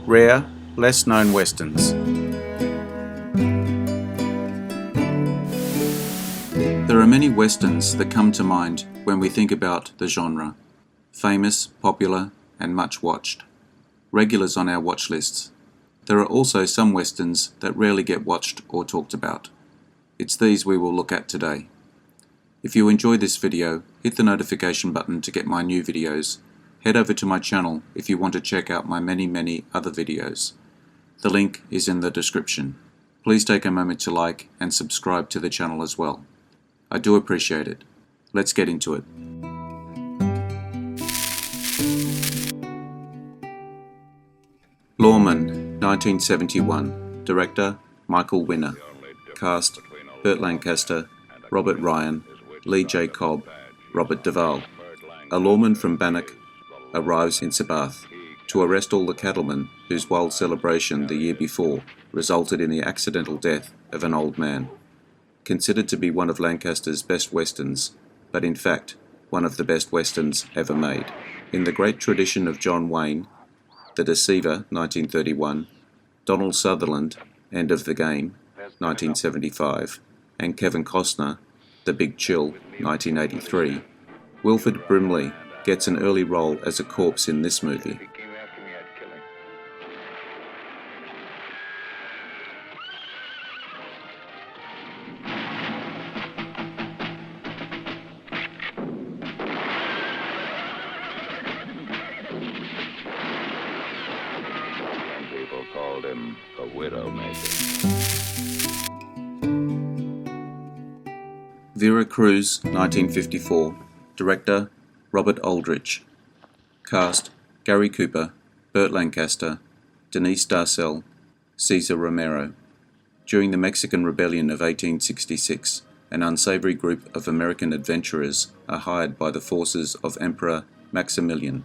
Rare, less known westerns. There are many westerns that come to mind when we think about the genre. Famous, popular, and much watched. Regulars on our watch lists. There are also some westerns that rarely get watched or talked about. It's these we will look at today. If you enjoy this video, hit the notification button to get my new videos. Head over to my channel if you want to check out my many other videos. The link is in the description. Please take a moment to like and subscribe to the channel as well. I do appreciate it. Let's get into it. Laurman, 1971. Director, Michael Winner. Cast, Burt Lancaster, Robert Ryan, Lee J. Cobb, Robert Duvall. A lawman from Bannock arrives in Sabbath to arrest all the cattlemen whose wild celebration the year before resulted in the accidental death of an old man. Considered to be one of Lancaster's best westerns, but in fact one of the best westerns ever made. In the great tradition of John Wayne, The Deceiver, 1931, Donald Sutherland, End of the Game, 1975, and Kevin Costner, The Big Chill, 1983, Wilford Brimley gets an early role as a corpse in this movie. People called him a widowmaker. Vera Cruz, 1954. Director, Robert Aldrich. Cast, Gary Cooper, Burt Lancaster, Denise Darcell, Cesar Romero. During the Mexican Rebellion of 1866, an unsavory group of American adventurers are hired by the forces of Emperor Maximilian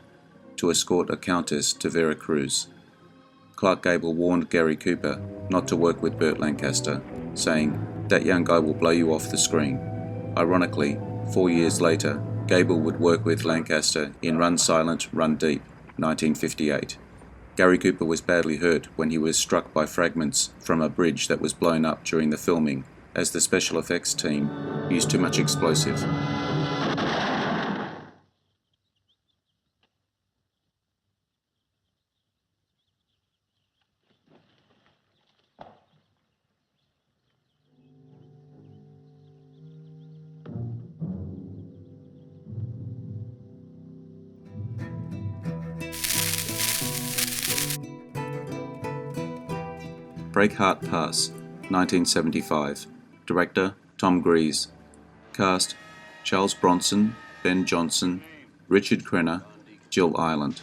to escort a countess to Vera Cruz. Clark Gable warned Gary Cooper not to work with Burt Lancaster, saying, "That young guy will blow you off the screen." Ironically, 4 years later, Gable would work with Lancaster in Run Silent, Run Deep, 1958. Gary Cooper was badly hurt when he was struck by fragments from a bridge that was blown up during the filming, as the special effects team used too much explosive. Breakheart Pass, 1975. Director, Tom Grease. Cast, Charles Bronson, Ben Johnson, Richard Crenna, Jill Ireland.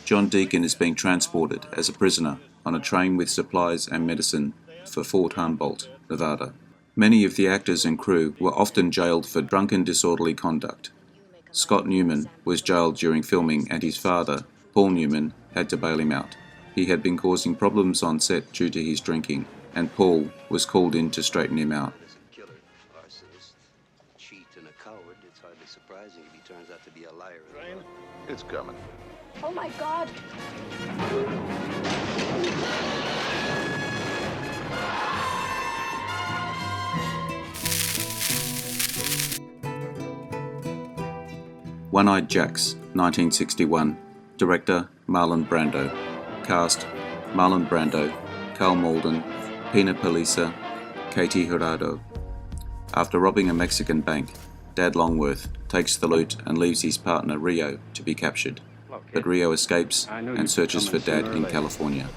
John Deacon is being transported as a prisoner on a train with supplies and medicine for Fort Humboldt, Nevada. Many of the actors and crew were often jailed for drunken disorderly conduct. Scott Newman was jailed during filming, and his father, Paul Newman, had to bail him out. He had been causing problems on set due to his drinking, and Paul was called in to straighten him out. Killer, arsonist, cheat, and a coward. It's hardly surprising if he turns out to be a liar. It's coming. Oh my God! One-Eyed Jacks, 1961. Director, Marlon Brando. Cast, Marlon Brando, Carl Malden, Pina Palisa, Katie Jurado. After robbing a Mexican bank, Dad Longworth takes the loot and leaves his partner Rio to be captured. But Rio escapes and searches for Dad in California.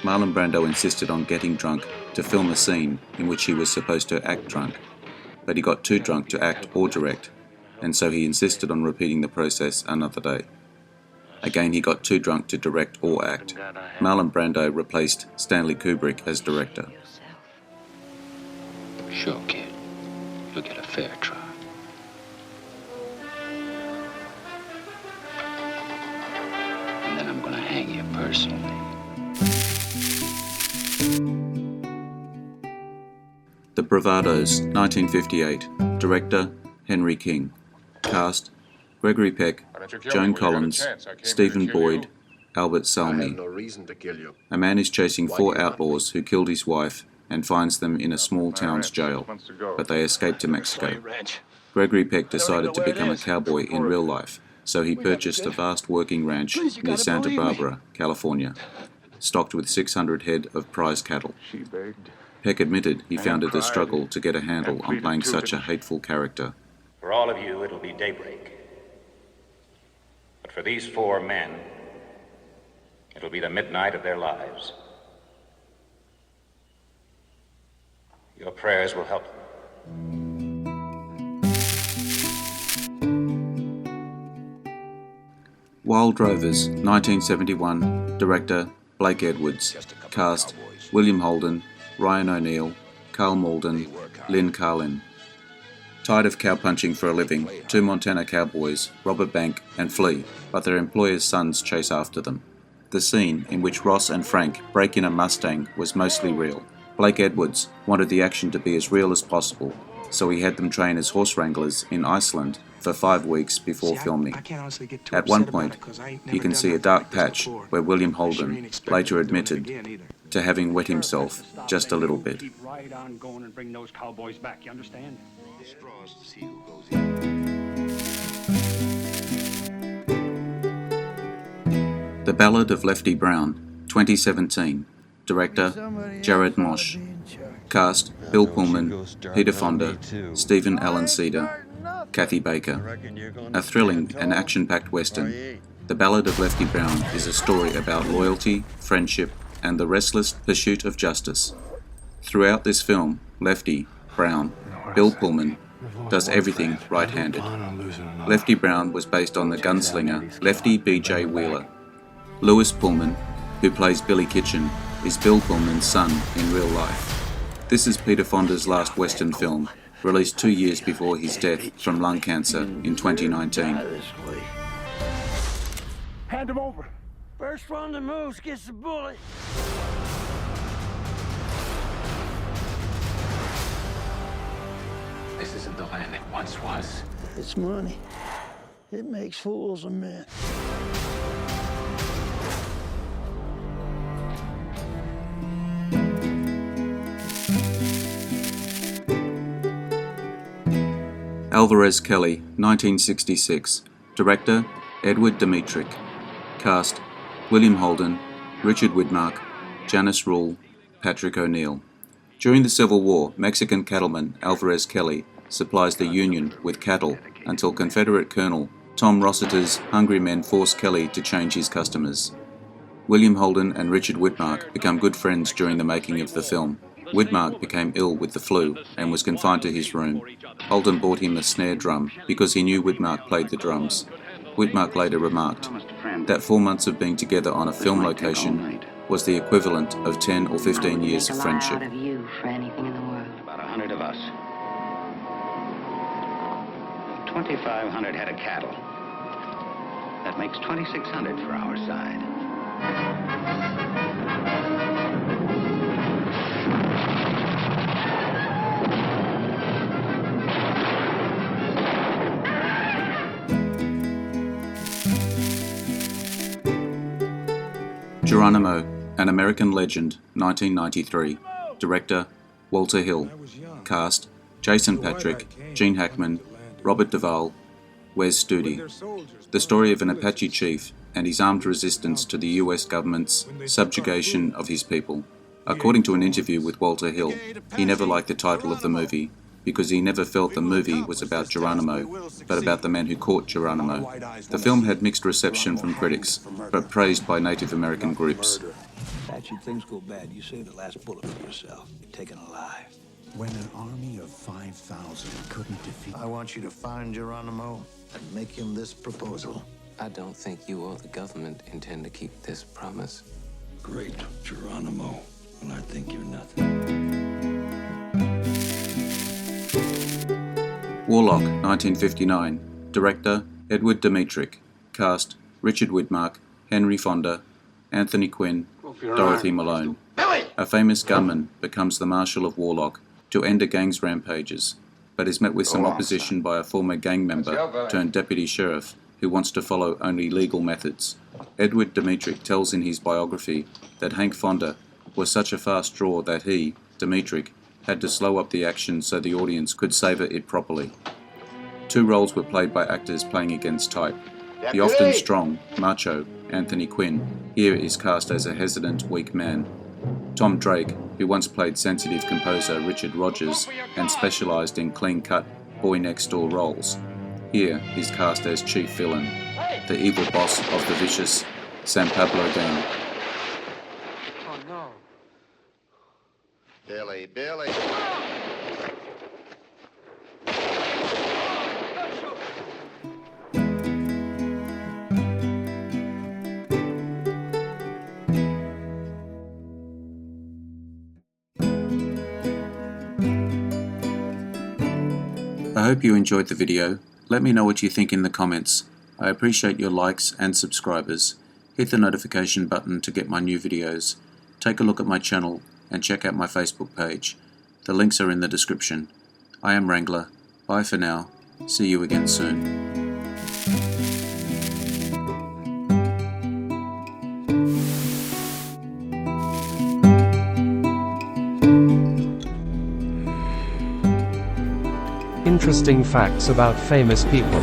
Marlon Brando insisted on getting drunk to film a scene in which he was supposed to act drunk, but he got too drunk to act or direct, and so he insisted on repeating the process another day. Again, he got too drunk to direct or act. Marlon Brando replaced Stanley Kubrick as director. Sure, kid. You'll get a fair trial. And then I'm gonna hang you personally. The Bravados, 1958. Director, Henry King. Cast, Gregory Peck, Joan Collins, Stephen Boyd, Albert I Salmi. have no reason to kill you. A man is chasing Why four do you not? outlaws who killed his wife and finds them in a small town's jail, but they escape to Mexico. Gregory Peck decided to become a cowboy in real life, so he purchased a vast working ranch near Santa Barbara, California, stocked with 600 head of prize cattle. She begged. Peck admitted he found it a cried struggle to get a handle and on pleaded playing to such a him. hateful character. For all of you, it'll be daybreak. But for these four men, it'll be the midnight of their lives. Your prayers will help them. Wild Rovers, 1971, director Blake Edwards, cast William Holden, Ryan O'Neill, Carl Malden, Lynn Carlin. Tired of cowpunching for a living, two Montana cowboys rob a bank and flee, but their employer's sons chase after them. The scene in which Ross and Frank break in a Mustang was mostly real. Blake Edwards wanted the action to be as real as possible, so he had them train as horse wranglers in Iceland for 5 weeks before filming. At one point, you can see a dark patch where William Holden later admitted to having wet himself just a little bit. Keep right on going and bring those cowboys back, you understand? Straws to see who goes in. The Ballad of Lefty Brown, 2017. Director Jared Mosh. Cast Bill Pullman, Peter Fonda, Stephen Allen Cedar, Kathy Baker. A thrilling and action-packed western, The Ballad of Lefty Brown is a story about loyalty, friendship, and the restless pursuit of justice. Throughout this film, Lefty Brown, Bill Pullman, does everything right-handed. Lefty Brown was based on the gunslinger Lefty B.J. Wheeler. Lewis Pullman, who plays Billy Kitchen, is Bill Pullman's son in real life. This is Peter Fonda's last Western film, released 2 years before his death from lung cancer in 2019. Hand him over. First one that moves gets the bullet. This isn't the land it once was. It's money. It makes fools of men. Alvarez Kelly, 1966. Director Edward Dmytryk. Cast William Holden, Richard Widmark, Janice Rule, Patrick O'Neill. During the Civil War, Mexican cattleman Alvarez Kelly supplies the Union with cattle until Confederate Colonel Tom Rossiter's hungry men force Kelly to change his customers. William Holden and Richard Widmark become good friends during the making of the film. Widmark became ill with the flu and was confined to his room. Holden bought him a snare drum because he knew Widmark played the drums. Widmark later remarked that 4 months of being together on a film location was the equivalent of 10 or 15 years of friendship. Out of you for anything in the world. About 100 of us. 2,500 head of cattle. That makes 2,600 for our side. Geronimo, An American Legend, 1993. Director Walter Hill. Cast Jason Patric, Gene Hackman, Robert Duvall, Wes Studi. The story of an Apache chief and his armed resistance to the US government's subjugation of his people. According to an interview with Walter Hill, he never liked the title of the movie because he never felt the movie was about Geronimo, but about the man who caught Geronimo. The film had mixed reception from critics, but praised by Native American groups. Apache, things go bad. You say the last bullet for yourself. You're taken alive. When an army of 5,000 couldn't defeat... I want you to find Geronimo and make him this proposal. I don't think you or the government intend to keep this promise. Great, Geronimo. Well, I think you're nothing. Warlock, 1959. Director Edward Dmytryk. Cast Richard Widmark, Henry Fonda, Anthony Quinn, Dorothy Malone. A famous gunman becomes the Marshal of Warlock to end a gang's rampages, but is met with some opposition by a former gang member turned deputy sheriff who wants to follow only legal methods. Edward Dmytryk tells in his biography that Hank Fonda was such a fast draw that he, Dmytryk, had to slow up the action so the audience could savour it properly. Two roles were played by actors playing against type. The often strong, macho Anthony Quinn here is cast as a hesitant, weak man. Tom Drake, who once played sensitive composer Richard Rodgers and specialised in clean-cut, boy-next-door roles, here is cast as chief villain, the evil boss of the vicious San Pablo gang. Oh, no. Billy. I hope you enjoyed the video. Let me know what you think in the comments. I appreciate your likes and subscribers. Hit the notification button to get my new videos. Take a look at my channel and check out my Facebook page. The links are in the description. I am Wrangler. Bye for now. See you again soon. Interesting facts about famous people.